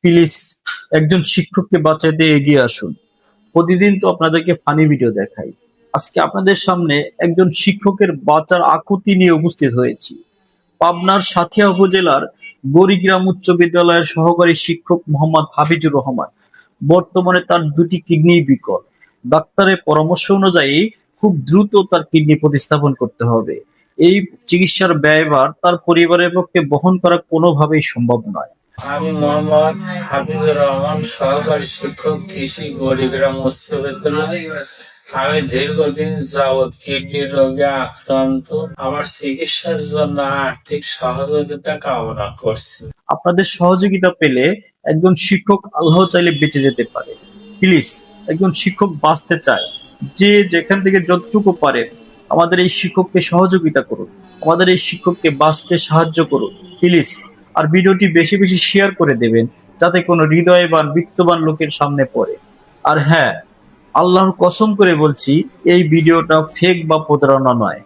Please একজন শিক্ষককে বাঁচাতে এগিয়ে আসুন। প্রতিদিন তো আপনাদেরকে ফানি ভিডিও দেখাই। আজকে আপনাদের সামনে একজন শিক্ষকের বাঁচার আকুতি নিয়ে উপস্থিত হয়েছি। পাবনার সাঁথিয়া উপজেলার বড়িগ্রাম উচ্চ বিদ্যালয়ের সহকারী শিক্ষক মোহাম্মদ হাফিজুর রহমান। বর্তমানে তার দুটি কিডনি বিকল। ডাক্তারের পরামর্শ অনুযায়ী খুব দ্রুত তার কিডনি প্রতিস্থাপন করতে হবে। এই চিকিৎসার ব্যয়ভার তার পরিবারের পক্ষে বহন করা কোনোভাবেই সম্ভব নয়। আমি মোহাম্মদ হাফিজুর রহমান, সহকারী শিক্ষক, কৃষি, বড়িগ্রাম উচ্চ বিদ্যালয়। আমি দীর্ঘদিন যাবৎ কিডনি রোগে আক্রান্ত। আমার চিকিৎসার জন্য আর্থিক সহযোগিতা কামনা করছি। আপনাদের সহযোগিতা পেলে একজন শিক্ষক আল্লাহ চাইলে বেঁচে যেতে পারে। প্লিজ, একজন শিক্ষক বাঁচতে চায়, যে যেখান থেকে যতটুকু পারে আমাদের এই শিক্ষককে সহযোগিতা করুন, আমাদের এই শিক্ষককে বাঁচতে সাহায্য করুন প্লিজ। আর ভিডিওটি বেশি বেশি শেয়ার করে দেবেন, যাতে কোনো হৃদয়বান বিত্তবান লোকের সামনে পড়ে। আর হ্যাঁ, আল্লাহর কসম করে বলছি, এই ভিডিওটা ফেক বা প্রতারণা নয়।